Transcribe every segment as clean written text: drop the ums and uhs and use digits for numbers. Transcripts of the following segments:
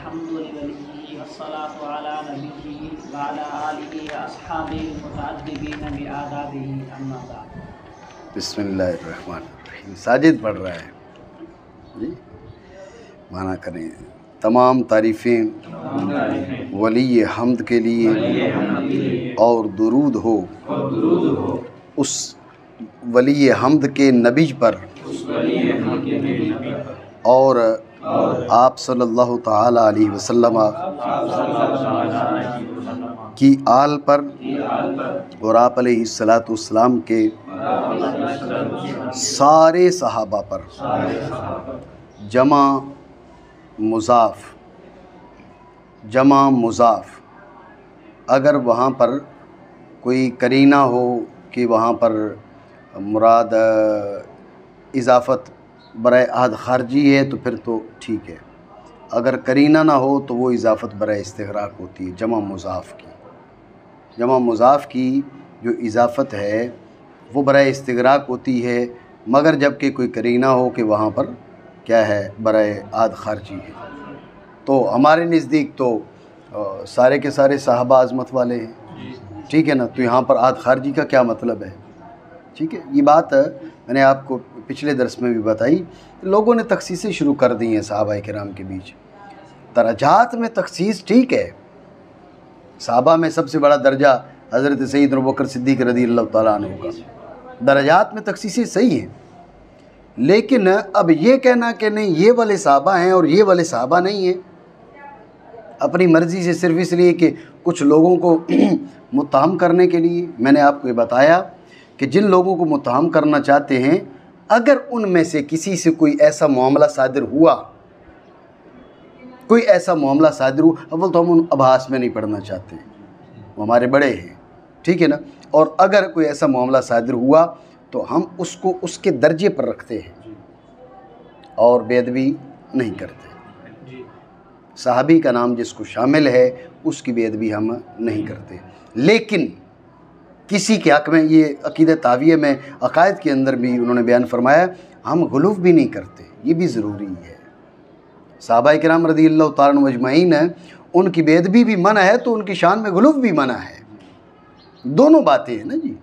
हम्दुलिल्लाहि वस्सलातु अला नबिय्यि व अला आलिहि व अस्हाबिहि मुतअद्दिबीन बिआदाबिहि अम्मा बाद। बिस्मिल्लाहिर्रहमानिर्रहीम। साजिद पढ़ रहा है जी, माना करें। तमाम तारीफ़ें वली हम्द के लिए और दुरूद हो उस वली हम्द के नबी पर और आप सल्लल्लाहु ताला अलैहि वसल्लम की आल पर और आप अलैहिस्सलातु वस्सलाम के सारे सहाबा पर। जमा मुज़ाफ़ अगर वहाँ पर कोई करीना हो कि वहाँ पर मुराद इज़ाफ़त बराए अहद ख़ारजी है तो फिर तो ठीक है। अगर करीना ना हो तो वो इज़ाफ़त बराए इस्तिग़राक़ होती है। जमा मुज़ाफ़ की जो इज़ाफ़त है वो बराए इस्तिग़राक़ होती है, मगर जबकि कोई करीना हो कि वहाँ पर क्या है, बराए अहद ख़ारजी है। तो हमारे नज़दीक तो सारे के सारे सहाबा अज़मत वाले हैं, ठीक है ना। तो यहाँ पर अहद ख़ारजी का क्या मतलब है, ठीक है। ये बात मैंने आपको पिछले दर्स में भी बताई। लोगों ने तख़सीसें शुरू कर दी हैं सहाबा किराम के बीच। दरजात में तख़सीस ठीक है, सहाबा में सबसे बड़ा दर्जा हज़रत सैयदना अबू बकर सिद्दीक़ रज़ियल्लाहु तआला अन्हु का। दरजात में तख़सीसें सही हैं, लेकिन अब ये कहना कि नहीं ये वाले सहाबा हैं और ये वाले सहाबा नहीं हैं, अपनी मर्ज़ी से सिर्फ़ इसलिए कि कुछ लोगों को मुत्तहम करने के लिए। मैंने आपको ये बताया कि जिन लोगों को मुत्तहम करना चाहते हैं, अगर उनमें से किसी से कोई ऐसा मामला सादिर हुआ, अव्वल तो हम उन अभास में नहीं पढ़ना चाहते, वो हमारे बड़े हैं, ठीक है ना। और अगर कोई ऐसा मामला सादिर हुआ तो हम उसको उसके दर्जे पर रखते हैं और बेअदबी नहीं करते। सहाबी का नाम जिसको शामिल है उसकी बेअदबी हम नहीं करते। लेकिन किसी के हक़ में, ये अक़ीदत ताविया में अक़ायद के अंदर भी उन्होंने बयान फरमाया, हम गुलूफ़ भी नहीं करते, ये भी ज़रूरी है। सहाबा किराम रज़ियल्लाहु तआला अन्हुम अजमईन उनकी बेअदबी भी मना है तो उनकी शान में गुलूफ़ भी मना है। दोनों बातें हैं ना जी।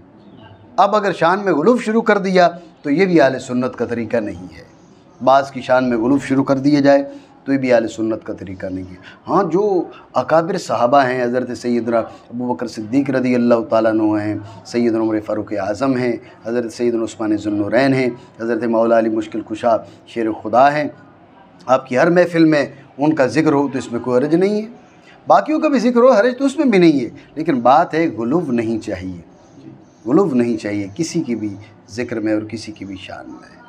अब अगर शान में गुलूफ़ शुरू कर दिया तो ये भी अहले सुन्नत का तरीका नहीं है। बाज़ की शान में गुलूफ़ शुरू कर दिया जाए तो ये भी अहले सुन्नत का तरीका नहीं है। हाँ, जो अकाबिर सहाबा हैं, हज़रत सैयदना अबू बकर सिद्दीक़ रज़ियल्लाहु तआला अन्हु हैं, सैयदना उमर फ़ारूक़ आज़म हैं, हज़रत सैयदना उस्मान ज़ुन्नूरैन हैं, हज़रत मौला अली मुश्किल कुशा शेर खुदा हैं। आपकी हर महफ़िल में उनका ज़िक्र हो तो इसमें कोई हर्ज नहीं है, बाकियों का भी ज़िक्र हो हर्ज तो उसमें भी नहीं है। लेकिन बात है गुलूफ़ नहीं चाहिए, गुलूफ़ नहीं चाहिए किसी की भी ज़िक्र में और किसी की भी शान में।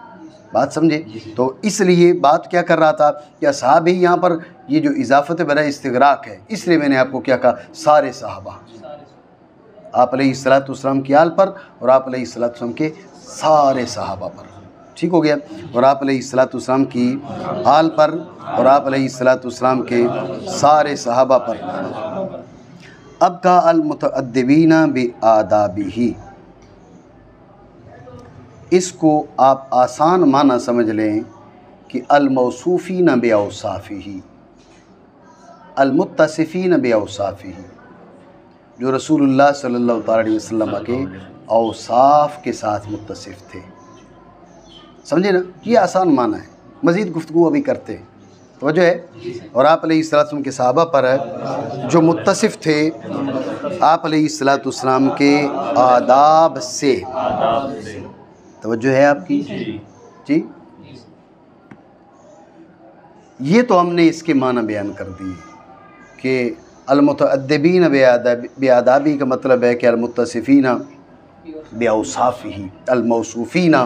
बात समझे? तो इसलिए बात क्या कर रहा था, क्या साहब ही यहाँ पर ये जो इज़ाफ़त बराए इस्तिग़राक़ है, इसलिए मैंने आपको क्या कहा, सारे सहाबा आप अलैहिस्सलातु वस्सलाम की आल पर और आप अलैहिस्सलातु वस्सलाम के सारे सहाबा पर, ठीक हो गया। और आप अलैहिस्सलातु वस्सलाम की आल पर और आप अलैहिस्सलातु वस्सलाम के सारे सहाबा पर। अब का अल मुतअद्दिबीना बिआदाबिही, इसको आप आसान माना समझ लें कि अल मौसूफ़ीन बिअौसाफ़िही, अल मुत्तसिफ़ीन बिअौसाफ़िही, जो रसूलुल्लाह सल्लल्लाहु अलैहि वसल्लम के औसाफ़ के साथ मुत्तसिफ़ थे। समझे ना, ये आसान माना है, मज़ीद गुफ्तगू अभी करते हैं, तो वजह है। और आप अलैहिस्सलातु के सहाबा पर जो मुत्तसिफ़ थे आप अलैहिस्सलातु वस्सलाम के आदाब से, तवज्जो है आपकी जी। ये तो हमने इसके माना बयान कर दिए कि अल मुतअद्दिबीन बिआदाबी का मतलब है कि अल मुत्तसिफ़ीन बिअौसाफ़िही, अल मौसूफ़ीन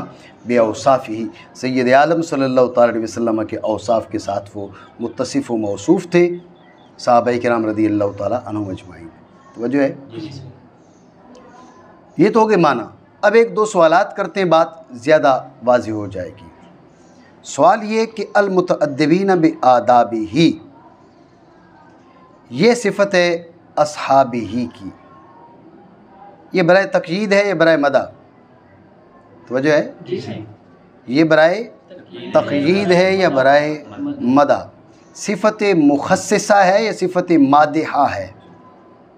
बिअौसाफ़िही, सय्यद आलम सल्लल्लाहु अलैहि वसल्लम के औसाफ़ के साथ वो मुत्तसिफ़ व मौसूफ़ थे, सहाबा किराम रज़ियल्लाहु तआला अन्हुम अजमईन। तवज्जो है, ये तो हो गए माना। अब एक दो सवालात करते हैं, बात ज़्यादा वाज़िह हो जाएगी। सवाल ये कि अल मुतअद्दिबीन बिआदाबिही, ये सिफ़त है अस्हाबिही की, ये बराए तक़यीद है या बराए मदा? तवज्जो है, ये बराए तक़यीद है या बराए मदा? सिफ़त मुखस्सिसा है या सिफ़त मादिहा है?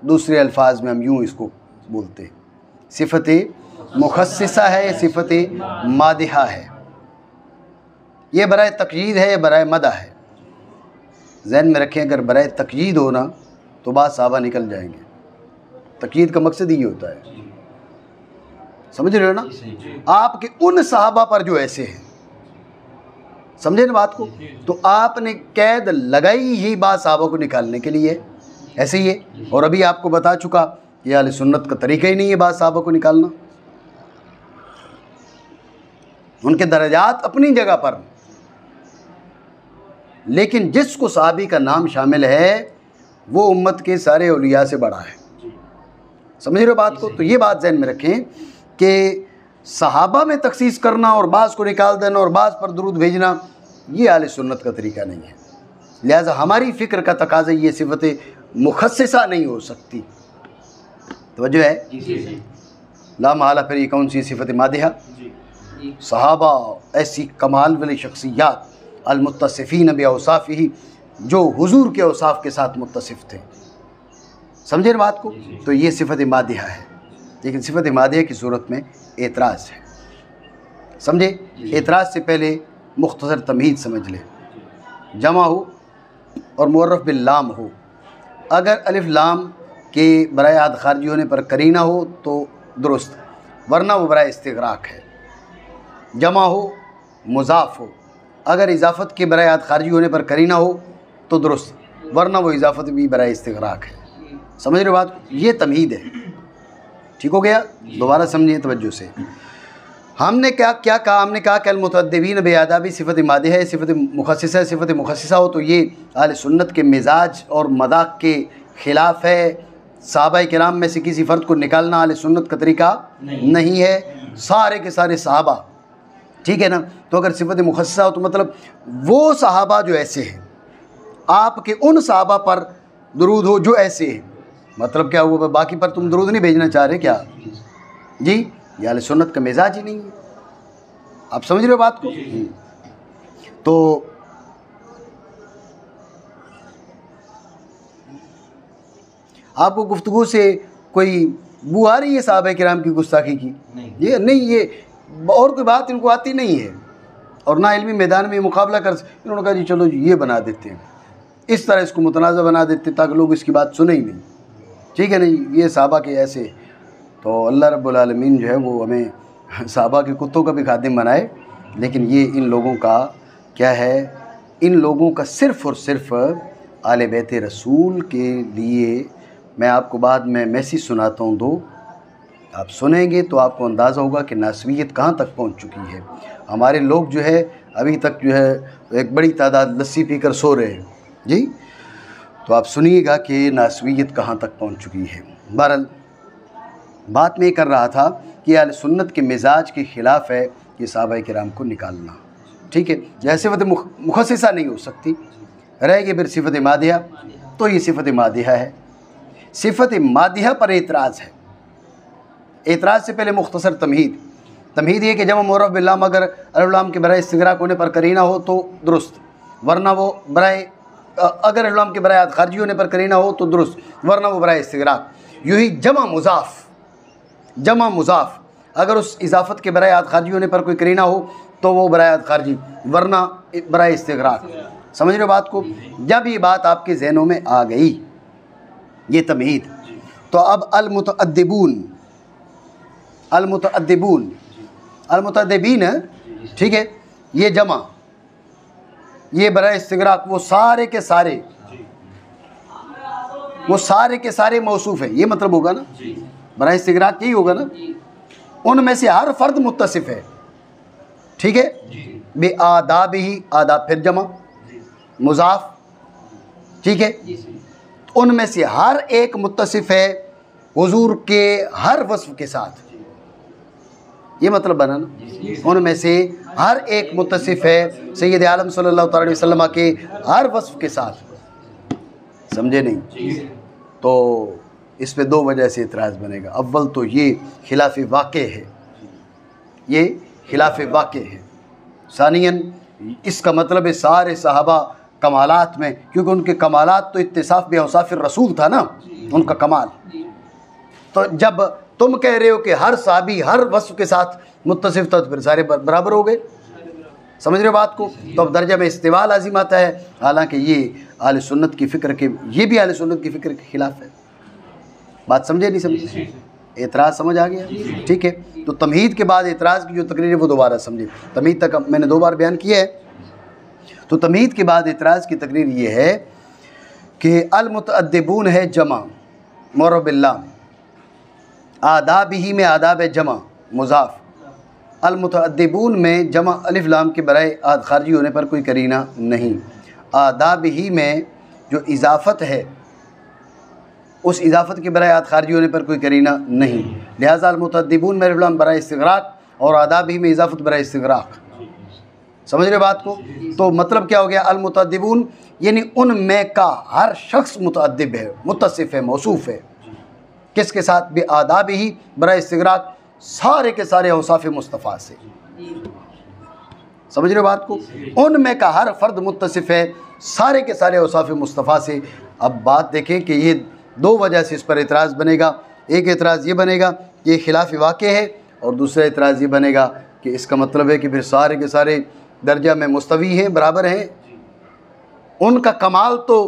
दूसरे अल्फाज में हम यूँ इसको बोलते हैं, सिफ़त मुखस्सिसा है या सिफ़त मादिहा है? ये बराए तक़यीद है या बराए मदह है? ज़हन में रखें, अगर बराए तक़यीद हो ना तो बाद सहाबा निकल जाएंगे। तक़यीद का मकसद ही होता है, समझ रहे हो ना, आपके उन सहाबा पर जो ऐसे हैं, समझे ना बात को, तो आपने कैद लगाई ही बाद सहाबा को निकालने के लिए, ऐसे ही है। और अभी आपको बता चुका ये अहले सुन्नत का तरीका ही नहीं है बाद सहाबा को निकालना। उनके दर्जात अपनी जगह पर, लेकिन जिसको सहाबी का नाम शामिल है वो उम्मत के सारे औलिया से बड़ा है। समझ रहे हो बात को? तो ये बात ज़हन में रखें कि सहाबा में तखसीस करना और बाज़ को निकाल देना और बाज़ पर दुरूद भेजना ये अहले सुन्नत का तरीका नहीं है। लिहाजा हमारी फ़िक्र का तकाज़ा ये सिफ़त मुखस्सिसा नहीं हो सकती। तवज्जो है? ला महला, फिर ये कौन सी सिफ़त मादिहा? सहाबा ऐसी कमाल वाली शख्सियात अल-मुत्तसिफ़ीन बिअवसाफ़िही, जो हुजूर के औसाफ़ के साथ मुत्तसिफ़ थे। समझे ना बात को? तो ये सिफ़त मादिहा है। लेकिन सिफ़त मादिहा की सूरत में एतराज़ है, समझे? एतराज़ से पहले मुख्तसर तमहीद समझ ले। जमा हो और मुअर्रफ़ बिल लाम हो, अगर अलिफ लाम के बराए आद खारजी होने पर करीना हो तो दुरुस्त, वरना वो बराए इस्तिग़राक़ है। जमा हो मुज़ाफ़ हो, अगर इजाफ़त के बराए आद खारजी होने पर करीना हो तो दुरुस्त, वरना वो इजाफ़त भी बराए इस्तिग़राक़ है। समझ रहे बात? ये तमहीद है, ठीक हो गया? दोबारा समझिए तवज्जो से। हमने क्या कहा? हमने कहा कि अल-मुतअद्दिबीन बिआदाबी सिफ़त मादिहा है, सिफ़त मुखस्सिसा है। सिफ़त मुखस्सिसा हो तो ये अहले सुन्नत के मिजाज और मदाक के ख़िलाफ़ है। सहाबा किराम में से किसी फ़र्द को निकालना अहले सुन्नत का तरीका नहीं है, सारे के सारे सहाबा, ठीक है ना। तो अगर सिफ़त मुखस्सिसा हो तो मतलब वो सहाबा जो ऐसे हैं, आपके उन सहाबा पर दुरूद हो जो ऐसे हैं। मतलब क्या हुआ? बाकी पर तुम दुरूद नहीं भेजना चाह रहे क्या जी? ये अहले सुन्नत का मिजाज ही नहीं है। आप समझ रहे हो बात को? तो आपको गुफ्तगू से कोई बू आ रही है सहाबा किराम की गुस्ताखी की? ये नहीं, ये और कोई बात इनको आती नहीं है और ना इल्मी मैदान में मुकाबला कर। इन्होंने कहा जी चलो ये बना देते हैं, इस तरह इसको मुतनाज़ा बना देते ताकि लोग इसकी बात सुने ही नहीं, ठीक है नहीं? ये सहाबा के ऐसे। तो अल्लाह रब्बुल आलमीन जो है वो हमें सहाबा के कुत्तों का भी खादिम बनाए, लेकिन ये इन लोगों का क्या है? इन लोगों का सिर्फ़ और सिर्फ आले बैत रसूल के लिए। मैं आपको बाद में मैसेज सुनाता हूँ, दो आप सुनेंगे तो आपको अंदाज़ा होगा कि नासवियत कहाँ तक पहुँच चुकी है। हमारे लोग जो है अभी तक जो है एक बड़ी तादाद लस्सी पीकर सो रहे हैं जी। तो आप सुनिएगा कि नासवियत कहाँ तक पहुँच चुकी है। बहरहाल बात मैं कर रहा था कि अहले सुन्नत के मिजाज के ख़िलाफ़ है कि सहाबा किराम को निकालना, ठीक है। जैसे सिफ़त मुखस्सिसा नहीं हो सकती, रहेगी फिर सिफ़त मादिहा, तो ये सिफ़त मादिहा है। सिफ़त मादिहा पर एतराज़ है। एतराज़ से पहले मुख्तसर तमहीद ये कि जब मुअर्रफ़ बिल लाम अगर अलिफ लाम के बराए इस्तिग़राक़ होने पर करीना हो तो दुरुस्त, वरना वो बराए अगर अलिफ लाम के बराए आद खारजी होने पर करीना हो तो दुरुस्त, वरना वो बराए इस्तिग़राक़। यूँ ही जमा मुज़ाफ़ अगर उस इजाफ़त के बराए आद खारजी होने पर कोई करीना हो तो वो बराए आद खारजी, वरना बराए इस्तिग़राक़। समझ रहे हो बात को? जब ये बात आपके ज़हनों में आ गई, ये तमहीद, तो अब अल-मुतअद्दिबीन, ठीक है, ये जमा, ये बराए इस्तिग़राक़, वो सारे के सारे मौसूफ़ है। ये मतलब होगा ना, बराए इस्तिग़राक़ यही होगा ना। उनमें से हर फ़र्द मुत्तसिफ़ है, ठीक है, बे आदाबिही, आदाब फिर जमा मुज़ाफ़, ठीक है। उनमें से हर एक मुत्तसिफ़ है हुज़ूर के हर वस्फ़ के साथ। ये मतलब बना ना, उनमें से हर एक मुत्तसिफ़ है सैयद आलम सल्लल्लाहु अलैहि वसल्लम के हर वस्फ़ के साथ। समझे नहीं? तो इस पे दो वजह से इतराज़ बनेगा। अव्वल तो ये खिलाफ़ वाक़े है, ये खिलाफ़ वाक़े है। सानियन इसका मतलब है सारे सहाबा कमालात में, क्योंकि उनके कमालात तो इत्तिसाफ़ बिअौसाफ़िर रसूल था ना, उनका कमाल। तो जब तुम कह रहे हो कि हर साहबी हर वस्फ़ के साथ मुत्तसिफ़ था, तो फिर सारे बराबर हो गए। समझ रहे हो बात को? तो अब दर्जा में इस्तिवा लाजिम आता है, हालांकि ये अहले सुन्नत की फ़िक्र के, ये भी अहले सुन्नत की फ़िक्र के ख़िलाफ़ है। बात समझे नहीं समझे? एतराज़ समझ आ गया? ठीक है। तो तमहीद के बाद एतराज़ की जो तकरीर है वो दोबारा समझे। तमहीद तक मैंने 2 बार बयान किया है। तो तमहीद के बाद एतराज़ की तकरीर ये है कि अल-मुतअद्दिबून है जमा मौरबिल्ला, आदाब ही में आदाब जमा मुज़ाफ़, अल-मुतअद्दिबून में जमा अलिफ लाम के बराए आद खारजी होने पर कोई करीना नहीं। आदाब ही में जो इजाफ़त है उस इजाफ़त के बराए आद खारजी होने पर कोई करीना नहीं। लिहाजा अल-मुतअद्दिबून में अलिफ लाम बराए इस्तिग़राक़ और आदाब ही में इजाफ़त बराए इस्तिग़राक़। समझ रहे बात को? तो मतलब क्या हो गया? अल-मुतअद्दिबून यानी उनमें का हर शख्स मुतअद्दिब है, मुत्तसिफ़ है, मौसूफ़ है। किसके साथ? बे आदाब ही बराए इस्तिग़राक़, सारे के सारे औसाफ़ मुस्तफ़ा से। समझ रहे बात को? उनमें का हर फ़र्द मुत्तसिफ़ है सारे के सारे औसाफ़ मुस्तफ़ा से। अब बात देखें कि ये 2 वजह से इस पर एतराज़ बनेगा। एक एतराज़ ये बनेगा कि ये खिलाफ़ वाक़े है, और दूसरा एतराज़ ये बनेगा कि इसका मतलब है कि फिर सारे के सारे दर्जा में मुस्तवी हैं, बराबर हैं। उनका कमाल तो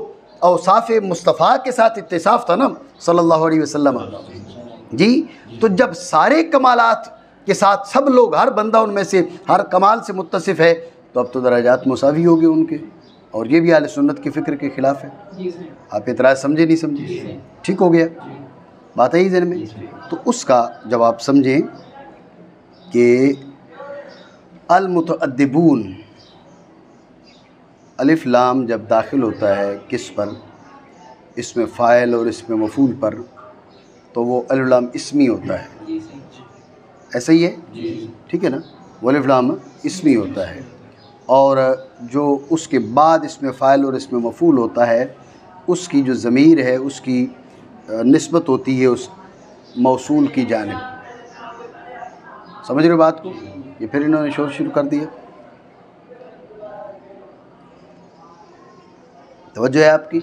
औसाफ़ मुस्तफ़ा के साथ इत्तिसाफ़ था ना सल्लल्लाहु अलैहि वसल्लम जी। तो जब सारे कमालात के साथ सब लोग, हर बंदा उनमें से हर कमाल से मुत्तसिफ़ है, तो अब तो दराजात मुसावी होगी उनके, और ये भी अहले सुन्नत की फ़िक्र के ख़िलाफ़ है। आप इतराज़ समझे नहीं समझे? ठीक हो गया? बात आई ज़हन में? तो उसका जवाब समझें कि अल-मुतअद्दिबून अलिफ लाम जब दाखिल होता है किस पर? इसमें फ़ाइल और इसमें मफ़ूल पर, तो वो अलिफ लाम इस्मी होता है। ऐसा ही है? ठीक है ना? वो अलिफ लाम इस्मी होता है, और जो उसके बाद इसमें फ़ाइल और इसमें मफ़ूल होता है, उसकी जो ज़मीर है उसकी निस्बत होती है उस मौसूल की जानिब। समझ रहे हो बात को? ये फिर इन्होंने शोर शुरू कर दिया। तवज्जो है आपकी?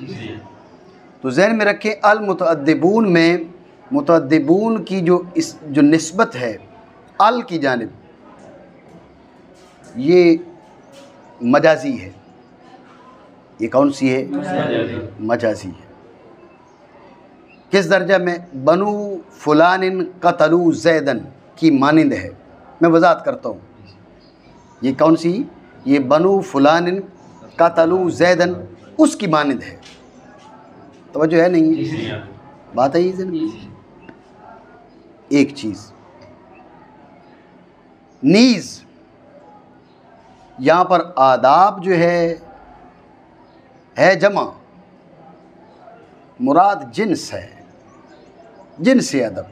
तो ज़हन में रखें, अल-मुतअद्दिबून में मुतअद्दिबून की जो निस्बत है अल की जानिब, ये मजाजी है। ये कौन सी है? मजाजी है। किस दर्जा में? बनु फुलानिन क़तलू ज़ैदन की मानिंद है। मैं वज़ाहत करता हूँ, ये कौन सी? ये बनु फुलानिन क़तलू ज़ैदन उसकी मानिंद है। तवज्जो है नहीं? बात है ये। एक चीज़ नीज़ यहाँ पर आदाब जो है जमा, मुराद जिन्स है, जिन्स अदब।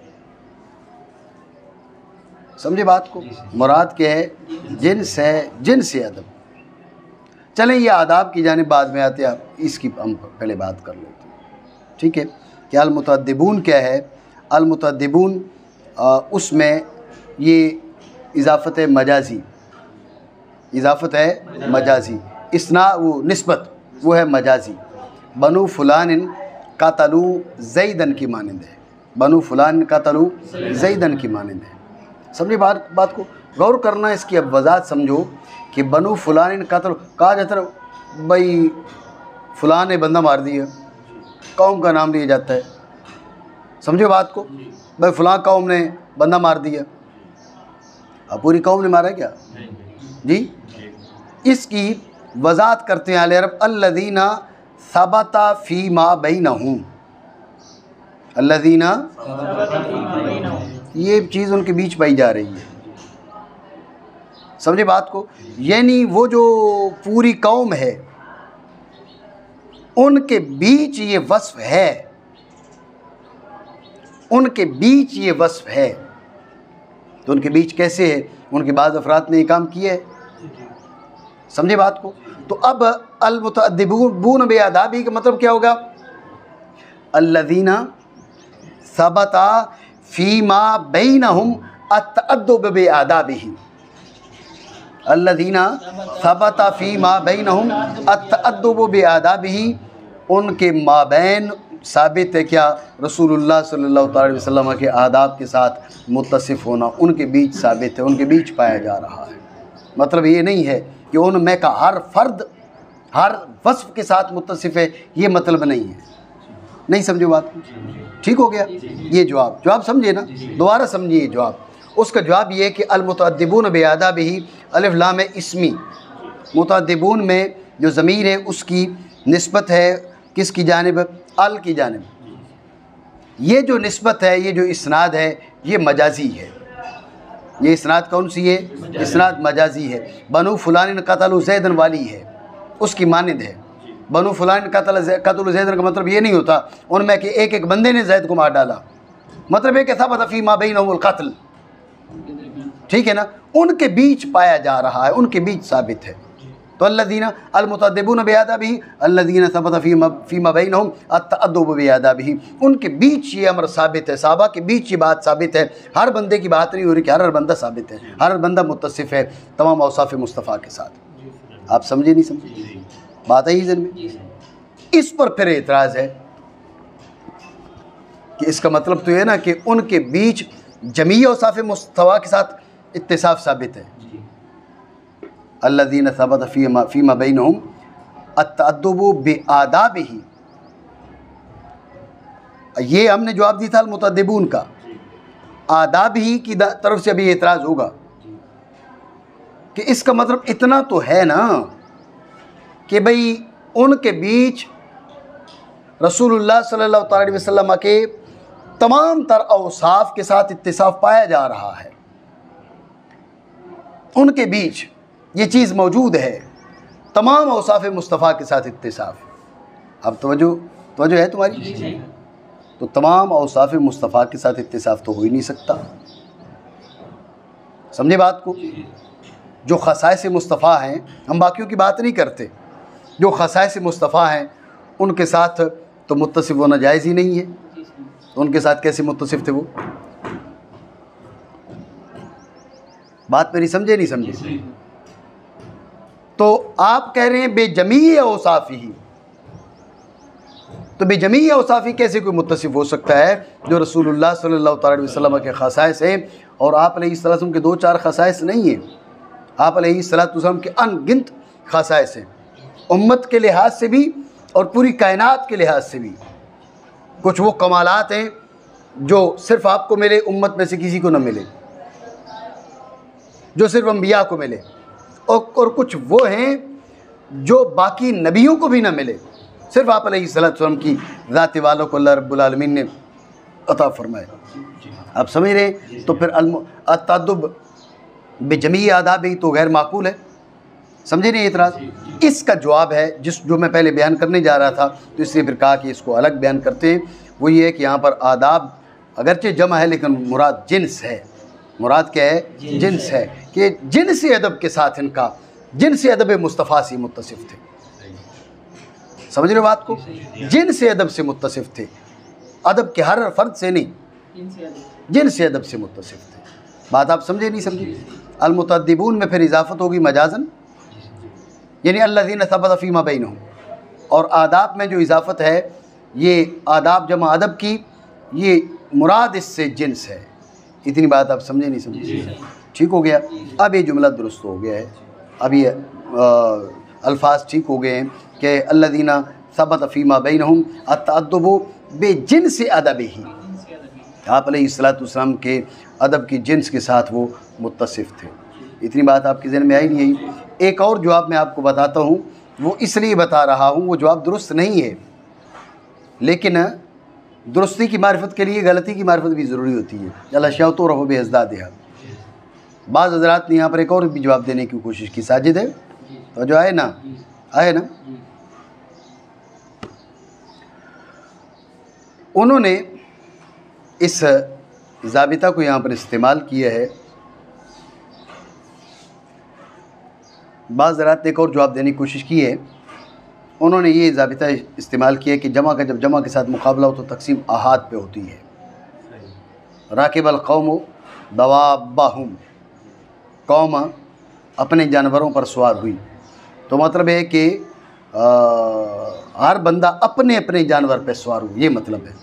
समझे बात को? मुराद क्या है? जिन्स है, जिन्स अदब। चलें, ये आदाब की जानिब बाद में आते हैं, आप इसकी हम पहले बात कर लेते हैं। ठीक है? कि अल-मुतअद्दिबून क्या है? अल-मुतअद्दिबून उसमें ये इजाफ़त है मजाजी, इजाफ़त है मजाजी, इसना वो निस्बत वो है मजाजी। बनु फुलानिन क़तलू ज़ैदन की मानिंद है, बनु फुलान क़तलू ज़ैदन की मानिंद है। समझे बात को? गौर करना, इसकी अब वज़ाहत समझो कि बनु फुलानिन क़तलू कहा जाता है भाई फ़ुलान ने बंदा मार दिया, कौम का नाम लिया जाता है। समझो बात को? भाई फ़ुलान कौम ने बंदा मार दिया। अब पूरी कौम ने मारा क्या जी? इसकी वज़ाहत करते हैं अहले अरब, अल्लज़ीना सबता फ़ी मा बैनहुम, अल्लज़ीना, ये चीज़ उनके बीच पाई जा रही है। समझे बात को? यानी वो जो पूरी कौम है उनके बीच ये वस्फ़ है, उनके बीच ये वस्फ़ है। तो उनके बीच कैसे है? उनके बाद अफराद ने ये काम किया है। समझे बात को? तो अब अल-मुतअद्दिबून बे-आदाबी का मतलब क्या होगा? अल्लज़ीना सबता फ़ीमा बैनहुम अत-तअद्दुब बे-आदाबिही, अल्लज़ीना सबत फ़ीमा बैनहुम अत्तअद्दुबु बिआदाबिही, उनके माबैन साबित है क्या रसूलुल्लाह सल्लल्लाहु अलैहि वसल्लम के आदाब के साथ मुत्तसिफ़ होना, उनके बीच साबित है, उनके बीच पाया जा रहा है। मतलब ये नहीं है कि उनमें का हर फ़र्द हर वस्फ़ के साथ मुत्तसिफ़ है, ये मतलब नहीं है। नहीं समझे बात को? ठीक हो गया ये जवाब समझे ना? दोबारा समझिए जवाब। उसका जवाब ये है कि अल-मुतअद्दिबून बिआदाबिही अलिफ लाम इस्मी, मुतअद्दिबून में जो ज़मीर है उसकी निस्बत है किसकी जानिब? अल की जानिब। ये जो निस्बत है, ये जो इस्नाद है, ये मजाजी है। ये इस्नाद कौन सी है? इस्नाद मजाजी है। बनु फुलान कतलु ज़ैदन वाली है, उसकी मानिद है। बनु फुलान कतलु ज़ैदन का मतलब ये नहीं होता उनमें कि एक एक बंदे ने जैद को मार डाला, मतलब है कि सबत फ़ीमा बैनहुमुल क़त्ल, ठीक है ना? उनके बीच पाया जा रहा है, उनके बीच साबित है। तो अल्लज़ीना अल-मुतअद्दिबून बिआदाबिही अल्लज़ीना सबत फ़ीमा बैनहुम अत्तअद्दुबु बिआदाबिही, उनके बीच ये अमर साबित है, सहाबा के बीच ये बात साबित है। हर बंदे की बात नहीं हो रही कि हर बंदा साबित है, हर बंदा मुत्तसिफ़ है तमाम औसाफ़ मुस्तफ़ा के साथ। आप समझे नहीं समझे बात? आई ज़हन में? इस पर फिर एतराज़ है कि इसका मतलब तो ये ना कि उनके बीच जमी औसाफ़ मुस्तफ़ा के साथ इत्तिसाफ़ साबित है। अल्लज़ीना सबत फ़ीमा बैनहुम अत्तअद्दुबु बिआदाबिही, ये हमने जवाब दिया था अल-मुतअद्दिबून का। आदाबिही की तरफ से अभी एतराज़ होगा कि इसका मतलब इतना तो है ना कि भाई उनके बीच रसूलुल्लाह सल्लल्लाहु अलैहि वसल्लम के तमाम तर औसाफ़ के साथ इत्तिसाफ़ पाया जा रहा है, उनके बीच ये चीज़ मौजूद है, तमाम औसाफ़ मुस्तफ़ा के साथ इत्तिसाफ़। अब तवज्जो है तुम्हारी? तो तमाम औसाफ़ मुस्तफ़ा के साथ इत्तिसाफ़ तो हो ही नहीं सकता। समझे बात को? जो ख़साइस मुस्तफ़ा हैं, हम बाकियों की बात नहीं करते, जो ख़साइस मुस्तफ़ा हैं उनके साथ तो मुत्तसिफ़ होना जायज़ ही नहीं है। तो उनके साथ कैसे मुत्तसिफ़ थे वो? बात मेरी समझे नहीं समझे? तो आप कह रहे हैं बेजमी औसाफ़ी, तो बेजमी औसाफ़ी कैसे कोई मुत्तसिफ़ हो सकता है जो रसूलुल्लाह सल्लल्लाहु अलैहि वसल्लम के ख़साइस हैं? और आप अलैहिस्सलाम के 2-4 ख़साइस नहीं हैं, आप अलैहिस्सलाम के अनगिनत ख़साइस हैं, उम्मत के लिहाज से भी और पूरी कायनात के लिहाज से भी। कुछ वो कमालात हैं जो सिर्फ़ आपको मिले, उम्मत में से किसी को न मिले, जो सिर्फ़ अंबिया को मिले, और कुछ वो हैं जो बाकी नबियों को भी ना मिले, सिर्फ़ आप अलैहिस्सलाम की ज़ात वालों को अल्लाह रब्बुल आलमीन ने अता फरमाया। आप समझ रहे हैं? तो फिर अत्तअद्दुब बिजमी आदाबी तो गैर माकूल है। समझे नहीं एतराज़? इसका जवाब है जो मैं पहले बयान करने जा रहा था, तो इसलिए फिर कहा कि इसको अलग बयान करते हैं। वो ये है कि यहाँ पर आदाब अगरचे जमा है लेकिन मुराद जिन्स है। मुराद क्या है? जिन्स है कि जिन्स अदब के साथ इनका जिन्स अदब मुस्तफ़ा से मुत्तसिफ़ थे। समझ रहे बात को? जिन्स अदब से मुत्तसिफ़ थे, अदब के हर फ़र्द से नहीं, जिन्स अदब से मुत्तसिफ़ थे। बात आप समझे नहीं समझे? अल-मुतअद्दिबून में फिर इजाफ़त होगी मजाज़न, यानी अल्लज़ीना सबत फ़ीमा बैनहुम, और आदाब में जो इजाफ़त है ये आदाब जमा अदब की, ये मुराद इससे जिन्स है। इतनी बात आप समझे नहीं समझे? ठीक हो गया। अब ये जुमला दुरुस्त हो गया है, अब ये अल्फाज ठीक हो गए हैं कि अल्लज़ीना सबत फ़ीमा बैनहुम अत्तअद्दुबु बिजिन्स अदबिही, आप अलैहिस्सलाम के अदब की जिन्स के साथ वो मुत्तसिफ़ थे। इतनी बात आपके ज़हन में आई नहीं आई? एक और जवाब मैं आपको बताता हूँ, वो इसलिए बता रहा हूँ, वो जवाब दुरुस्त नहीं है, लेकिन दुरुस्ती की मारिफत के लिए गलती की मारिफत भी ज़रूरी होती है। अल-अश्याउ तुअरफ़ु बिअज़दादिहा। बाज़ हज़रात ने यहाँ पर एक और भी जवाब देने की कोशिश की। साजिद है तो जो आए ना उन्होंने इस ज़ाबिता को यहाँ पर इस्तेमाल किया है। बाज़ हज़रात ने एक और जवाब देने की कोशिश की है, उन्होंने ये ज़ाबिता इस्तेमाल किया कि जमा का जब जमा के साथ मुकाबला हो तो तकसीम अहाद पे होती है। राकिबल कौम दवाबाहुम, कौम अपने जानवरों पर सवार हुई, तो मतलब है कि हर बंदा अपने अपने जानवर पर सवार हो, ये मतलब है।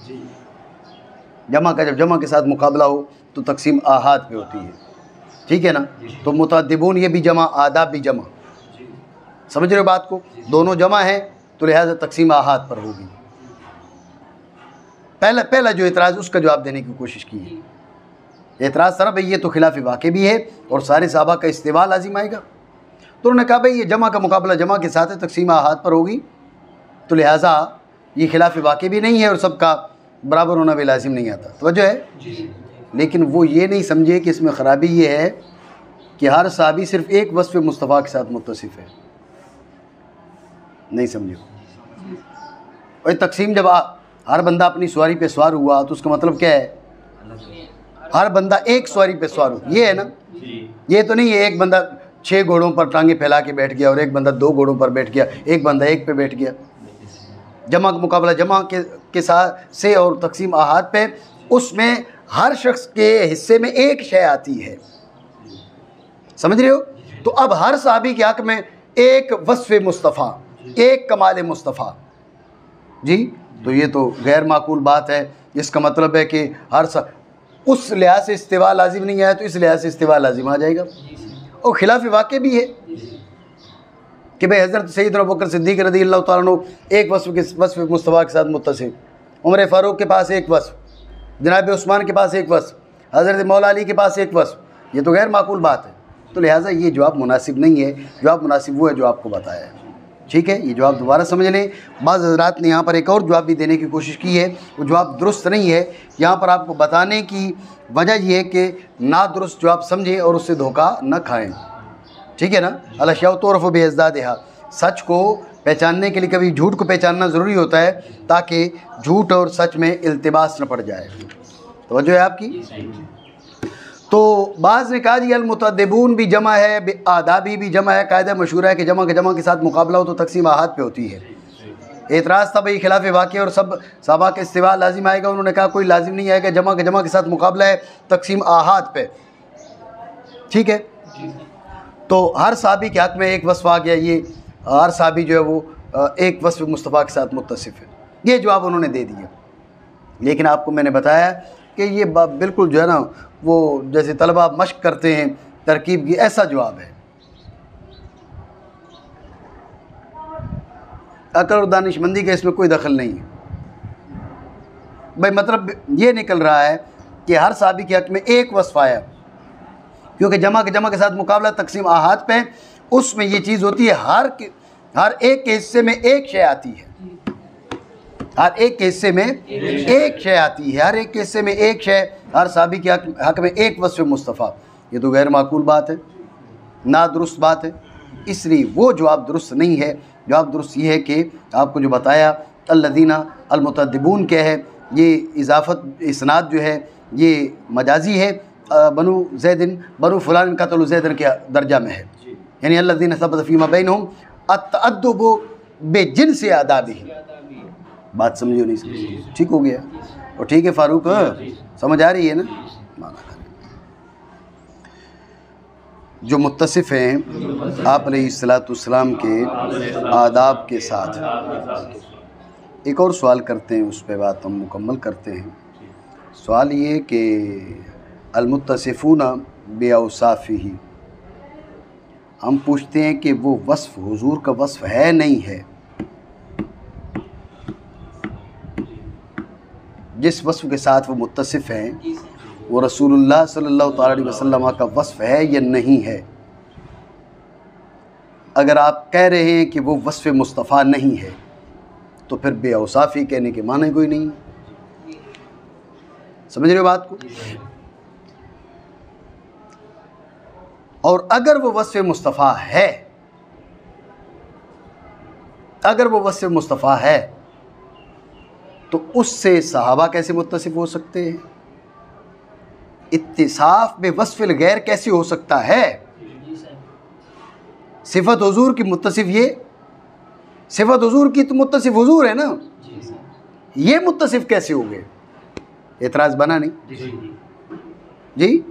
जमा का जब जमा के साथ मुकाबला हो तो तकसीम आहाद पे होती है, ठीक है ना। तो मुतअद्दिबून ये भी जमा, आदाब भी जमा, समझ रहे हो बात को। दोनों जमा है तो लिहाजा तकसीम आहाद पर होगी। पहला जो एतराज़ उसका जवाब देने की कोशिश की है। एतराज़ था ना भाई ये तो खिलाफ वाक़े भी है और सारे सहाबा का इस्तेवा लाजिम आएगा। तो उन्होंने कहा भाई ये जमा का मुकाबला जमा के साथ है, तकसीम आहाद पर होगी, तो लिहाजा ये खिलाफ वाक़े भी नहीं है और सबका बराबर होना भी लाजिम नहीं आता। तो वजह है, लेकिन वो ये नहीं समझे कि इसमें ख़राबी ये है कि हर सहाबी सिर्फ एक वस्फ़ मुस्तफ़ा के साथ मुत्तसिफ़ है, नहीं समझे। और तकसीम जब हर बंदा अपनी सवारी पे सवार हुआ तो उसका मतलब क्या है, हर बंदा एक सवारी पे सवार हो, ये है ना। ये तो नहीं है एक बंदा 6 घोड़ों पर टांगे फैला के बैठ गया और एक बंदा 2 घोड़ों पर बैठ गया, एक बंदा एक पे बैठ गया। जमा का मुकाबला जमा के साथ से और तकसीम आहाद पे, उसमें हर शख्स के हिस्से में एक शय आती है, समझ रहे हो। तो अब हर सहाबी के हक़ में एक वस्फ़ मुस्तफ़ा, एक कमाल मुस्तफ़ा जी, तो ये तो गैर माकूल बात है। इसका मतलब है कि उस लिहाज से इस्तिवा लाजिम नहीं आया तो इस लिहाज से इस्तिवा लाजिम आ जाएगा। और खिलाफ वाक़े भी है कि भाई हज़रत सैयदना अबू बकर सिद्दीक़ रज़ियल्लाहु तआला अन्हु एक वस्फ़ मुस्तफ़ा के साथ मुत्तसिफ़, उमर फ़ारूक के पास एक वस्फ़, जनाब उस्मान के पास एक वस्फ़, हज़रत मौला अली के पास एक वस्फ़, ये तो गैर माकूल बात है। तो लिहाजा ये जवाब मुनासिब नहीं है। जवाब मुनासिब वो है जो आपको बताया है, ठीक है। ये जवाब दोबारा समझ लें। बाज़ हज़रात ने यहाँ पर एक और जवाब भी देने की कोशिश की है, वो जवाब दुरुस्त नहीं है। यहाँ पर आपको बताने की वजह यह है कि ना दुरुस्त जवाब समझें और उससे धोखा न खाएं, ठीक है ना। अल-अश्याउ तुअरफ़ु बिअज़दादिहा, सच को पहचानने के लिए कभी झूठ को पहचानना ज़रूरी होता है ताकि झूठ और सच में इल्तिबास न पड़ जाए। तो वजह है आपकी। तो बाज़ ने कहा जी अल-मुतअद्दिबून भी जमा है, आदाबी भी जमा है। कायदा मशहूर है कि जमा के साथ मुकाबला हो तो तकसीम आहाद पे होती है। एतराज़ था भाई खिलाफ वाक़े और सब सहाबा के इस्तिवा लाजिम आएगा। उन्होंने कहा कोई लाजिम नहीं आएगा, जमा के साथ मुकाबला है तकसीम आहाद पे, ठीक है। तो हर सहाबी के हक़ में एक वस्फ़ आ गया, ये हर सहाबी जो है वो एक वस्फ़ मुस्तफ़ा के साथ मुत्तसिफ़ है, ये जवाब उन्होंने दे दिया। लेकिन आपको मैंने बताया कि ये बिल्कुल जो है ना वो जैसे तलबा मश्क करते हैं तरकीब की, ऐसा जवाब है। अक़ल और दानिशमंदी का इसमें कोई दखल नहीं है भाई। मतलब ये निकल रहा है कि हर सहाबी के हक़ में एक वस्फ़ आया, क्योंकि जमा के साथ मुकाबला तकसीम आहाद पे, उसमें ये चीज़ होती है हर एक के हिस्से में एक शय आती है, हर एक के हिस्से में एक शय आती है, हर एक के हिस्से में एक शय, हर सहाबी के हक़ में एक वस्फ़ मुस्तफ़ा। ये तो गैर माकूल बात है, ना दुरुस्त बात है, इसलिए वो जवाब दुरुस्त नहीं है। जवाब दुरुस्त ये है कि आपको जो बताया अल्लज़ीना अल-मुतअद्दिबून क्या है, ये इजाफ़त इसनाद जो है ये मजाजी है, बनु ज़ैदिन बनु फ़ुलान क़तलु ज़ैदन के दर्जा में है, यानी अल्लज़ीना सबत फ़ीमा बैनहुम अत-तअद्दुबु बिजिन्सि आदाबिही। बात समझियो नहीं समझी, ठीक हो गया। और ठीक है फ़ारूक, समझ आ रही है ना। जो मुत्तसिफ़ हैं आप अलैहिस्सलाम के आदाब के साथ। एक और सवाल करते हैं, उस पर बात हम मुकम्मल करते हैं। सवाल ये कि अल-मुत्तसिफ़ूना बिअवसाफ़िही, हम पूछते हैं कि वो वस्फ़ हुज़ूर का वस्फ़ है नहीं है, जिस वस्फ़ के साथ वो मुत्तसिफ़ हैं वो रसूलुल्लाह सल्लल्लाहु अलैहि वसल्लम का वस्फ़ है या नहीं है। अगर आप कह रहे हैं कि वो वस्फ़ मुस्तफ़ा नहीं है तो फिर बेअवसाफ़ी कहने के माने कोई नहीं। समझ रहे हो बात को। और अगर वो वस्फ़ मुस्तफ़ा है, अगर वो वस्फ़ मुस्तफ़ा है तो उससे सहाबा कैसे मुत्तसिफ़ हो सकते हैं। इत्तिसाफ़ में वस्फ़िल गैर कैसे हो सकता है। सिफ़त हुज़ूर की मुत्तसिफ़, ये सिफ़त हुज़ूर की तो मुत्तसिफ़ हुज़ूर है ना, ये मुत्तसिफ़ कैसे हो गए। एतराज़ बना नहीं जी,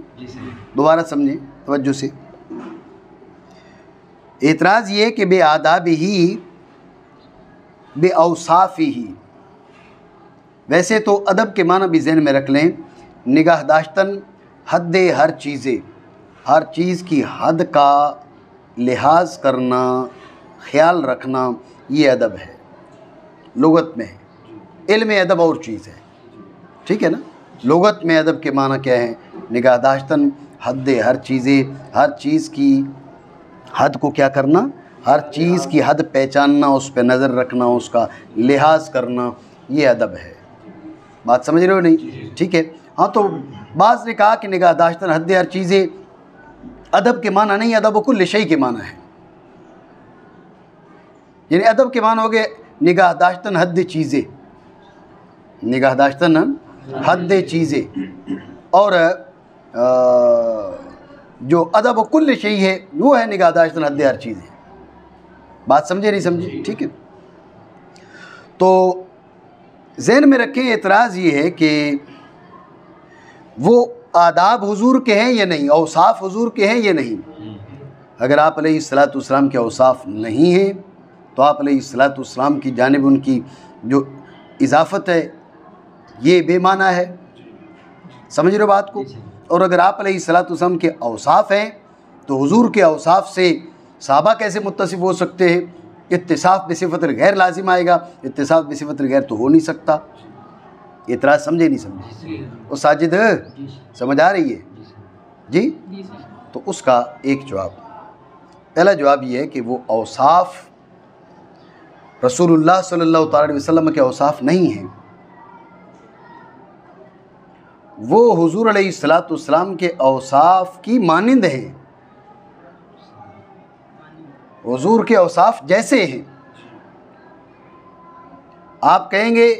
दोबारा समझें तवज्जो से। एतराज़ ये कि बे आदाब ही बे औसाफ़ ही, वैसे तो अदब के माना भी ज़हन में रख लें, निगाहदाश्तन हद हर चीज़ें, हर चीज़ की हद का लिहाज करना, ख्याल रखना, ये अदब है, लुगत में है। इल्म अदब और चीज़ है, ठीक है ना। लुगत में अदब के माना क्या है? निगाहदाश्तन हद हर चीज़ें, हर चीज़ की हद को क्या करना, हर चीज़ की हद पहचानना, उस पर नज़र रखना, उसका लिहाज करना, ये अदब है। बात समझ रहे हो नहीं? ठीक है। हाँ, तो बाज़ ने कहा कि निगाहदाश्तन हद हर चीज़ें अदब के माना नहीं, अदब कुल्ल शै के माना है। यानी अदब के माना हो गए निगाहदाश्तन हद चीज़ें, निगाहदाश्तन हद चीज़ें, और जो अदब कुल्ल शै है वो है निगाहदाश्तन हद हर चीज़ें। बात समझे नहीं समझे? ठीक है। तो ज़हन में रखें, एतराज़ ये है कि वो आदाब हुजूर के हैं या नहीं, औसाफ हुजूर के हैं या नहीं। अगर आप अलैहिस्सलातु वस्सलाम के औसाफ नहीं हैं तो आप अलैहिस्सलातु वस्सलाम की जानिब उनकी जो इजाफ़त है ये बेमाना है। समझ रहे हो बात को? और अगर आप अलैहिस्सलातु वस्सलाम के औसाफ हैं तो हुजूर के औसाफ से सहाबा कैसे मुत्तसिफ़ हो सकते हैं? इत्तिसाफ़ बिसिफ़तिल गैर लाजिम आएगा, इत्तिसाफ़ बिसिफ़तिल गैर तो हो नहीं सकता। इतराज़ समझे नहीं समझे? वो साजिद समझ आ रही है जी? तो उसका एक जवाब, पहला जवाब ये है कि वो औसाफ रसूलुल्लाह सल्लल्लाहु अलैहि वसल्लम के औसाफ नहीं हैं, वो हुजूर अलैहिस्सलातु वस्सलाम के औसाफ की मानिंद हैं, हुजूर के औसाफ जैसे हैं। आप कहेंगे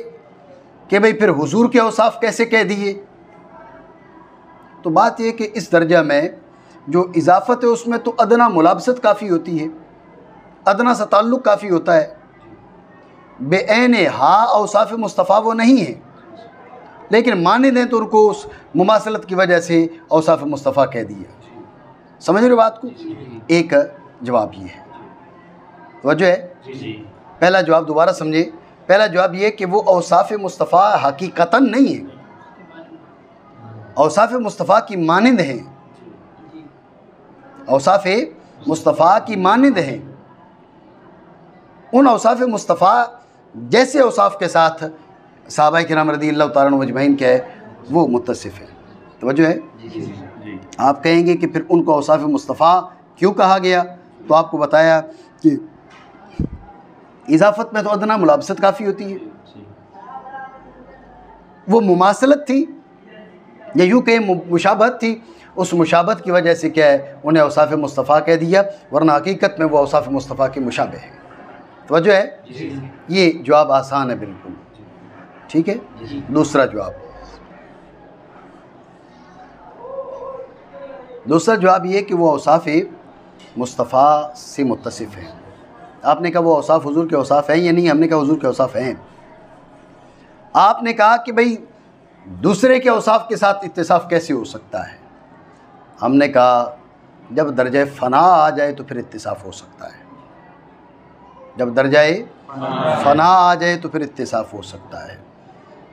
कि भाई फिर हुजूर के औसाफ कैसे कह दिए? तो बात यह कि इस दर्जा में जो इजाफ़त है उसमें तो अदना मुलाबसत काफ़ी होती है, अदना सा ताल्लुक़ काफ़ी होता है। बेऐन हाँ औसाफ मुस्तफ़ा वो नहीं है, लेकिन मानिंद हैं तो उनको उस मुमासलत की वजह से औसाफ मुस्तफ़ा कह दिया। समझ रहे हो बात को? एक जवाब ये है, वजह है। पहला जवाब दोबारा समझे, पहला जवाब ये कि वो औसाफ मुस्तफ़ा हकीकतन नहीं है, औसाफ मुस्तफ़ा की मानिंद हैं, औसाफ मुस्तफ़ा की मानिंद हैं। उन औसाफ मुस्तफ़ा जैसे औसाफ के साथ सहाबा किराम रज़ियल्लाहु तआला अन्हुम अजमईन क्या है, वो मुत्तसिफ़ है। तो वजह है। आप कहेंगे कि फिर उनको औसाफ मुस्तफ़ा क्यों कहा गया? तो आपको बताया कि इजाफ़त में तो अदना मुलाबसत काफ़ी होती है, वो मुमासलत थी या यूँ कहें मुशाबहत थी, उस मुशाबहत की वजह से क्या है उन्हें औसाफ मुस्तफ़ा कह दिया, वरना हकीकत में वो औसाफ मुस्तफ़ा के मुशाबह है। तो वजह है। ये जवाब आसान है बिल्कुल, ठीक है। दूसरा जवाब ये कि वो औसाफ मुस्तफ़ा से मुत्तसिफ़ है। आपने कहा वो औसाफ हुजूर के औसाफ हैं या नहीं? हमने कहा हुजूर के औसाफ हैं। आपने कहा कि भाई दूसरे के औसाफ के साथ इत्तिसाफ़ कैसे हो सकता है? हमने कहा जब दर्जा फ़ना आ जाए तो फिर इत्तिसाफ़ हो सकता है, जब दर्जा फ़ना आ जाए तो फिर इत्तिसाफ़ हो सकता है।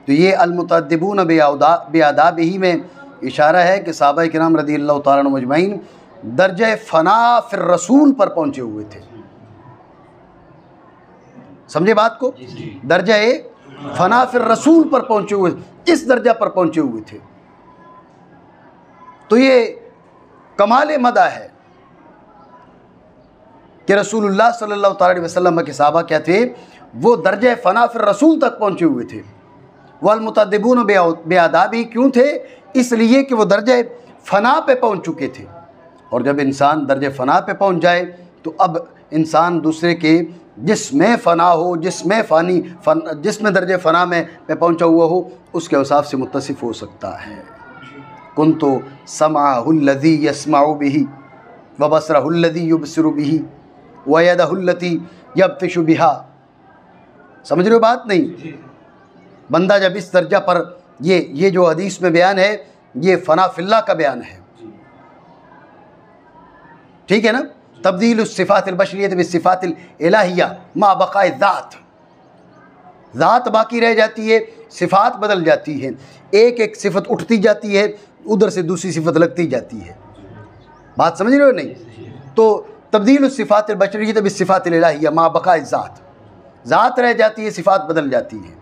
तो ये अलमुतअद्दिबून बिआदाबिही में इशारा है कि सहाबा किराम रज़ियल्लाहु तआला अन्हुम अजमईन दर्जा फ़ना फिर रसूल पर पहुँचे हुए थे। समझे बात को? दर्जा फ़ना फिर रसूल पर पहुँचे हुए, इस दर्जा पर पहुँचे हुए थे। तो ये कमाल मदा है कि रसूलुल्लाह सल्लल्लाहु अलैहि वसल्लम के सहाबा क्या थे, वो दर्जा फ़ना फिर रसूल तक पहुँचे हुए थे। वल मुतअद्दिबून बिआदाबी क्यों थे? इसलिए कि वो दर्जा फ़ना पे पहुँच चुके थे। और जब इंसान दर्जा फ़ना पे पहुँच जाए तो अब इंसान दूसरे के जिसमें फ़ना हो, जिसमें दर्जे फ़ना में पे पहुँचा हुआ हो, उसके औसाफ से मुत्तसिफ़ हो सकता है। कुन्तु समाहुल्लज़ी यस्माउ बिही व बसरहुल्लज़ी युबसिरु बिही व यदहुल्लती यब्तिशु बिहा। समझ रहे हो बात नहीं? बंदा जब इस दर्जा पर, ये जो हदीस में बयान है ये फ़ना फिल्लाह का बयान है, ठीक है ना। तब्दील सिफ़ातिल बशरियत बिस्सिफ़ातिल इलाहिया मा बक़ाए ज़ात, ज़ात बाकी रह जाती है, सिफ़ात बदल जाती है, एक एक सिफ़त उठती जाती है, उधर से दूसरी सिफ़त लगती जाती है। बात समझ रहे हो नहीं? तो तब्दील सिफ़ातिल बशरियत बिस्सिफ़ातिल इलाहिया मा बक़ाए ज़ात, ज़ात रह जाती है, सिफ़ात बदल जाती है।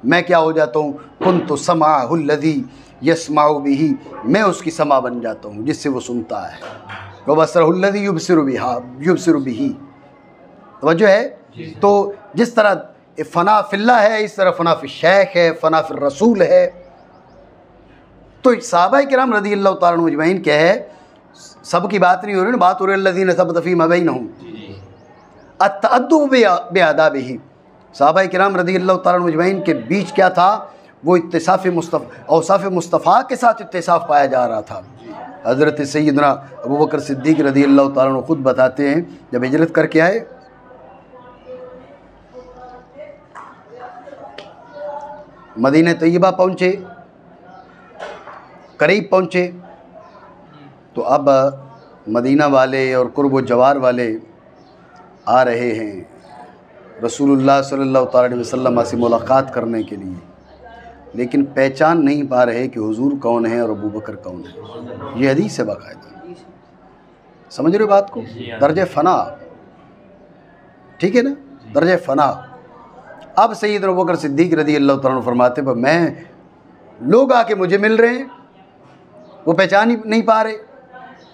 मैं क्या हो जाता हूँ? कुन्तु समाहुल्लज़ी यस्माउ बिही, मैं उसकी समा बन जाता हूँ जिससे वो सुनता है। व बसरुल्लज़ी युबसिरु बिही, तवज्जो है? तो जिस तरह फ़ना फ़िल्लाह है, इस तरह फ़ना फ़िश शेख है, फ़ना फ़िर रसूल है। तो सहाबा किराम रज़ियल्लाहु तआला अन्हुम अजमईन क्या है, सब की बात नहीं हो रही ना, बात हो रही है अल्लज़ीना सबक़त फ़ीमा बैनहुम अत-तअद्दुब बिआदाबिही। सहाबा किराम रज़ियल्लाहु तआला अन्हुम अजमईन के बीच क्या था? वो इत्तिसाफ़ औसाफ़ मुस्तफ़ा के साथ इत्तिसाफ़ पाया जा रहा था। हज़रत सैयदना अबू बकर सिद्दीक़ रज़ियल्लाहु तआला अन्हु ख़ुद बताते हैं, जब हिजरत करके आए मदीना तैयबा पहुँचे, करीब पहुँचे, तो अब मदीना वाले और कुर्ब व जवार वाले आ रहे हैं रसूलुल्लाह सल्लल्लाहु अलैहि वसल्लम से मुलाकात करने के लिए, लेकिन पहचान नहीं पा रहे कि हुजूर कौन है और अबू बकर कौन है। ये हदीस है बाकायदा, समझ रहे हो बात को? दर्जे फ़ना, ठीक है ना, दर्जे फ़ना। अब सैयदना अबू बकर सिद्दीक़ रज़ियल्लाहु तआला अन्हु फरमाते पर मैं, लोग आके मुझे मिल रहे हैं, वो पहचान ही नहीं पा रहे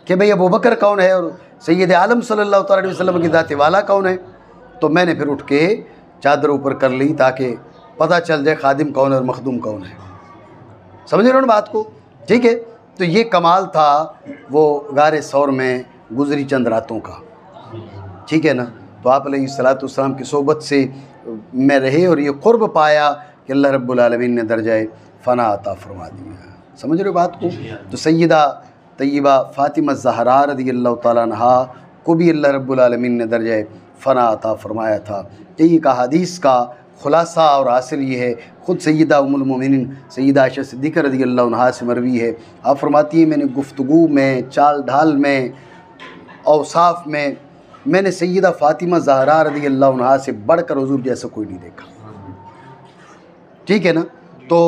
कि भाई अबू बकर कौन है और सैयद आलम सल्लल्लाहु अलैहि वसल्लम की ज़ात वाला कौन है। तो मैंने फिर उठ के चादर ऊपर कर ली ताकि पता चल जाए खादिम कौन है और मखदूम कौन है। समझ रहे हो ना बात को? ठीक है। तो ये कमाल था वो गारे सौर में गुजरी चंद रातों का, ठीक है ना। तो आप अलैहिस्सलातु वस्सलाम की सोबत से मैं रहे और ये क़ुर्ब पाया कि अल्लाह रब्बुल आलमीन ने दर्जाए फ़ना अता फरमा दिया। समझ रहे हो बात को? तो सैयदा तय्यबा फ़ातिमा ज़हरा रज़ियल्लाहु तआला अन्हा को भी अल्लाह रब्बुल आलमीन ने दर्जाए फ़ना अता फरमाया था। यही का हदीस का ख़ुलासा और हासिल ये है, ख़ुद सैयदा उम्मुल मोमिनीन सैयदा आयशा सिद्दीक़ा रज़ियल्लाहु अन्हा से मरवी है। आप फरमाती है मैंने गुफ्तगू में, चाल ढाल में, औसाफ में मैंने सैयदा फ़ातिमा ज़हरा रज़ियल्लाहु अन्हा से बढ़कर हुज़ूर जैसा कोई नहीं देखा, ठीक है ना। तो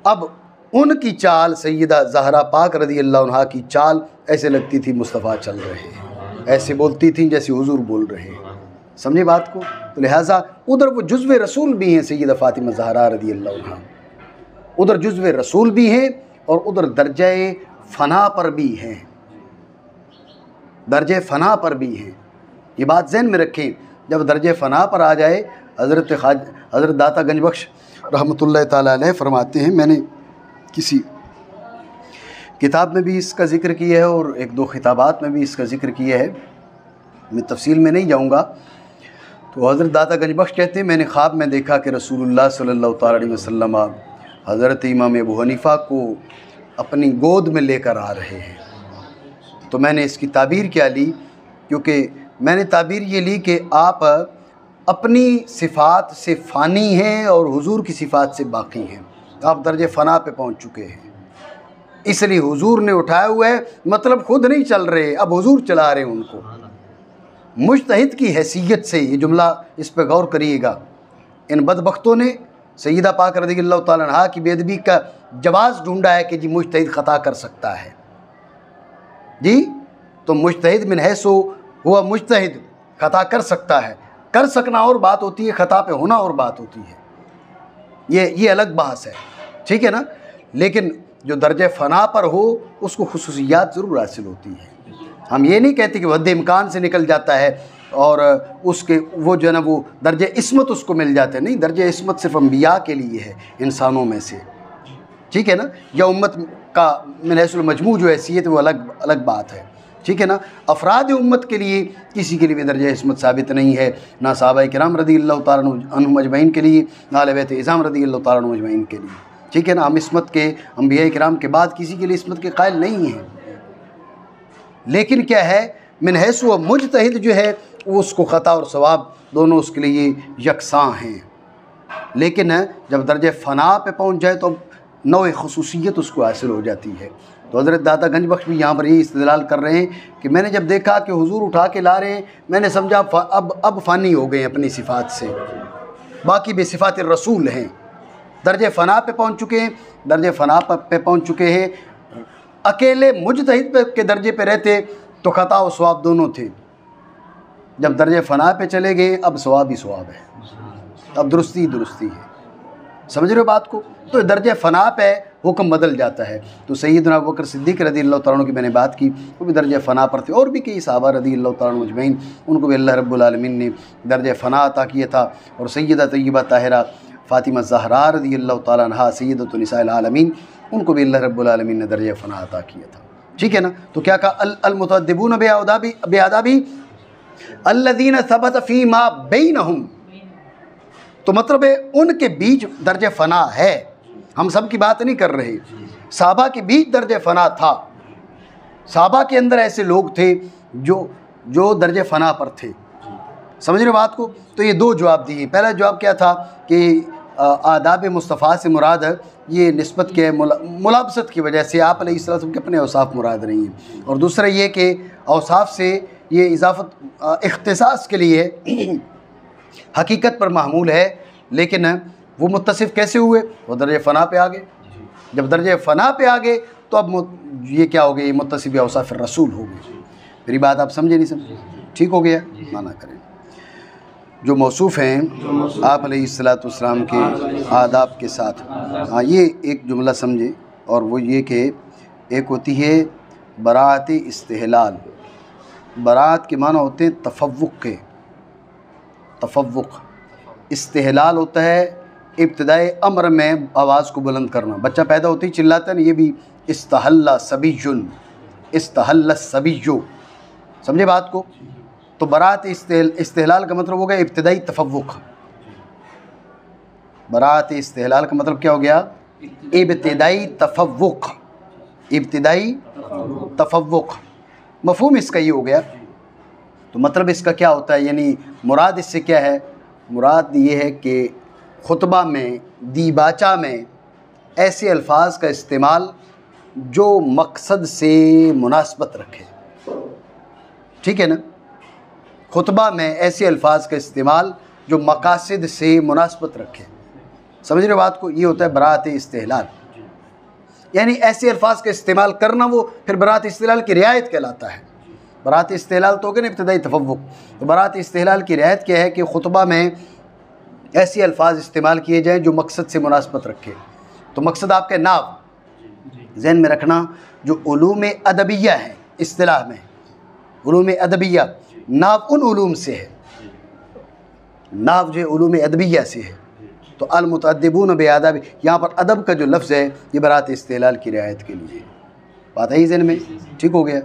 अब उनकी चाल सैयदा ज़हरा पाक रज़ियल्लाहु अन्हा की चाल ऐसे लगती थी मुस्तफ़ा चल रहे हैं, ऐसे बोलती थी जैसे हुज़ूर बोल रहे हैं। समझे बात को? तो लिहाजा उधर वो जुज़्व रसूल भी हैं सैयदा फ़ातिमा ज़हरा रज़ियल्लाहु अन्हा, उधर जुज़्व रसूल भी हैं और उधर दर्जे फ़ना पर भी हैं, दर्जे फ़ना पर भी हैं। ये बात ज़हन में रखें। जब दर्जे फ़ना पर आ जाए, हज़रत दाता गंजबख्श रहमतुल्लाह ताला अलैह फरमाते हैं, मैंने किसी किताब में भी इसका ज़िक्र किया है और एक दो खिताबात में भी इसका ज़िक्र किया है, मैं तफसील में नहीं जाऊँगा। तो हज़रत दाता गंजबख्श कहते हैं मैंने ख्वाब में देखा कि रसूलुल्लाह सल्लल्लाहु अलैहि वसल्लम हज़रत इमाम अबू हनीफ़ा को अपनी गोद में लेकर आ रहे हैं। तो मैंने इसकी ताबीर क्या ली, क्योंकि मैंने ताबीर ये ली कि आप अपनी सिफ़ात से फ़ानी हैं और हुजूर की सिफ़ात से बाकी हैं, आप दर्जे फ़ना पे पहुंच चुके हैं, इसलिए हुजूर ने उठाया हुआ है, मतलब खुद नहीं चल रहे, अब हुजूर चला रहे हैं उनको। मुज्तहिद की हैसियत से ये जुमला, इस पर गौर करिएगा। इन बदबख्तों ने सैयदा पाक रज़ियल्लाहु ताला अन्हा की बेअदबी का जवाज़ ढूंढा है कि जी मुज्तहिद ख़ता कर सकता है जी। तो मुज्तहिद मिन हैसो हुआ मुज्तहिद, ख़ता कर सकता है। कर सकना और बात होती है, ख़ता पे होना और बात होती है, ये अलग बहस है, ठीक है ना। लेकिन जो दर्जे फ़ना पर हो उसको खुसूसियात ज़रूर हासिल होती है। हम ये नहीं कहते कि वद्दे इम्कान से निकल जाता है और उसके वो जो है ना वो दर्जे इस्मत उसको मिल जाते हैं, नहीं, दर्जे इस्मत सिर्फ अम्बिया के लिए है, इंसानों में से, ठीक है ना। या उम्मत का मिनहसुल मजमू जो हैसियत वो अलग बात है, ठीक है ना। अफराद उम्मत के लिए किसी के लिए भी दर्जा इस्मत साबित नहीं है, ना सहाबा किराम रज़ियल्लाहु ताला अन्हुम अजमईन के लिए, ना अहले बैत इज़ाम रज़ियल्लाहु ताला अन्हुम अजमईन के लिए, ठीक है ना। हम इस्मत के अम्बिया किराम के बाद किसी के लिए इस्मत के कायल नहीं हैं। लेकिन क्या है, मिन हैसु व मुज्तहिद जो है वो उसको ख़ता और सवाब दोनों उसके लिए यकसां हैं। लेकिन जब दर्जे फ़ना पे पहुँच जाए तो नौ खुसूसियत उसको हासिल हो जाती है। तो हज़रत दाता गंज बख्श भी यहाँ पर ये इस्तेदलाल कर रहे हैं कि मैंने जब देखा कि हुजूर उठा के ला रहे हैं, मैंने समझा अब फ़ानी हो गए अपनी सिफ़ात से, बाकी बेसिफ़ात रसूल हैं, दर्जे फ़ना पे पहुँच चुके हैं, दर्जे फ़ना पे पहुँच चुके हैं। अकेले मुजतहिद के दर्जे पे रहते तो ख़ता और सवाब दोनों थे, जब दर्जे फ़ना पे चले गए अब सवाब ही सवाब है, अब दुरुस्ती ही दुरुस्ती है। समझ रहे हो बात को? तो दर्जे फ़ना पे हुक्म बदल जाता है। तो सैयदना अबू बकर सिद्दीक़ रज़ियल्लाहु तआला अन्हु की मैंने बात की, वो भी दर्जे फ़ना पर थे, और भी कई सहाबा रज़ियल्लाहु तआला अन्हुम अजमईन, उनको भी अल्लाह रब्बुल आलमीन ने दर्जे फ़ना अता किया था। और सैयदा तय्यबा ताहिरा फ़ातिमा ज़हरा रज़ियल्लाहु तआला अन्हा सय्यदतु निसाइल आलमीन, उनको भी अल्लाह रब्बुल आलमीन ने दर्जे फ़ना अता किया था। ठीक है ना? तो क्या कहा? अल मुतअद्दिबून बिआदाबी अल्लज़ीना सबत फ़ीमा बैनहुम, तो मतलब है उनके बीच दर्जे फ़ना है। हम सब की बात नहीं कर रहे, सहाबा के बीच दर्जे फ़ना था। सहाबा के अंदर ऐसे लोग थे जो दर्जे फ़ना पर थे। समझ रहे बात को? तो ये दो जवाब दिए। पहला जवाब क्या था कि आदाब मुस्तफ़ा से मुराद है ये निस्बत के मुलाबसत की वजह से आप अलैहिस्सलाम के अपने औसाफ मुराद नहीं हैं। और दूसरा ये कि औसाफ से ये इजाफ़त इख्तिसास के लिए हकीकत पर महमूल है, लेकिन वो मुत्तसिफ़ कैसे हुए? वो दर्जे फ़ना पे आ गए। जब दर्जे फ़ना पे आ गए तो अब ये क्या हो गए? मुत्तसिफ़ औसाफ रसूल हो गए। मेरी बात आप समझे नहीं समझे? ठीक हो गया? माना करें जो मौसूफ़ हैं आप अलैहिस्सलाम के आदाब के साथ। हाँ, ये एक जुमला समझे, और वो ये कि एक होती है बरात इस्तिहलाल। बरात के माना होते हैं तफव्वुक़ के, तफव्वुक़। इस्तिहलाल होता है इब्तिदाई अम्र में आवाज़ को बुलंद करना। बच्चा पैदा होते ही चिल्लाता है ना, ये भी इस्तहल्ला सबियुन, इस्तहल्ला सबिय्यु। समझे बात को? तो बरात इस्तिहलाल का मतलब हो गया इब्तिदाई तफव्वुक़। बरात इस्तिहलाल का मतलब क्या हो गया? इब्तिदाई तफव्वुक़, इब्तिदाई तफव्वुक़। मफ़हूम इसका ये हो गया। तो मतलब इसका क्या होता है, यानी मुराद इससे क्या है? मुराद ये है कि खुतबा में, दीबाचा में ऐसे अल्फाज का इस्तेमाल जो मकसद से मुनासबत रखे। ठीक है ना? खुतबा में ऐसे अल्फाज का इस्तेमाल जो मकासद से मुनासबत रखे। समझ रहे बात को? ये होता है बरात इस्तिहलाल। यानी ऐसे अल्फाज का इस्तेमाल करना, वो फिर बरात इस्तिहलाल की रियायत कहलाता है। बरात इस्तिहलाल तो हो गया ना इब्तिदाई तफव्वुक़। तो बरात इस्तिहलाल की रियायत क्या है कि खुतबा में ऐसे अल्फाज इस्तेमाल किए जाएँ जो मकसद से मुनासबत रखे। तो मकसद आपके नाव ज़हन में रखना, जो उलूम अदबिया है इस्तिलाह में, उलूम अदबिया, नाव उन उलूम से है, नाव जो उलूम अदबिया से है। तो अल मुतअद्दिबून बिआदाब, यहाँ पर अदब का जो लफ्ज़ है ये बरात इस्तिहलाल की रियायत के लिए। बात है ज़हन में? ठीक हो गया?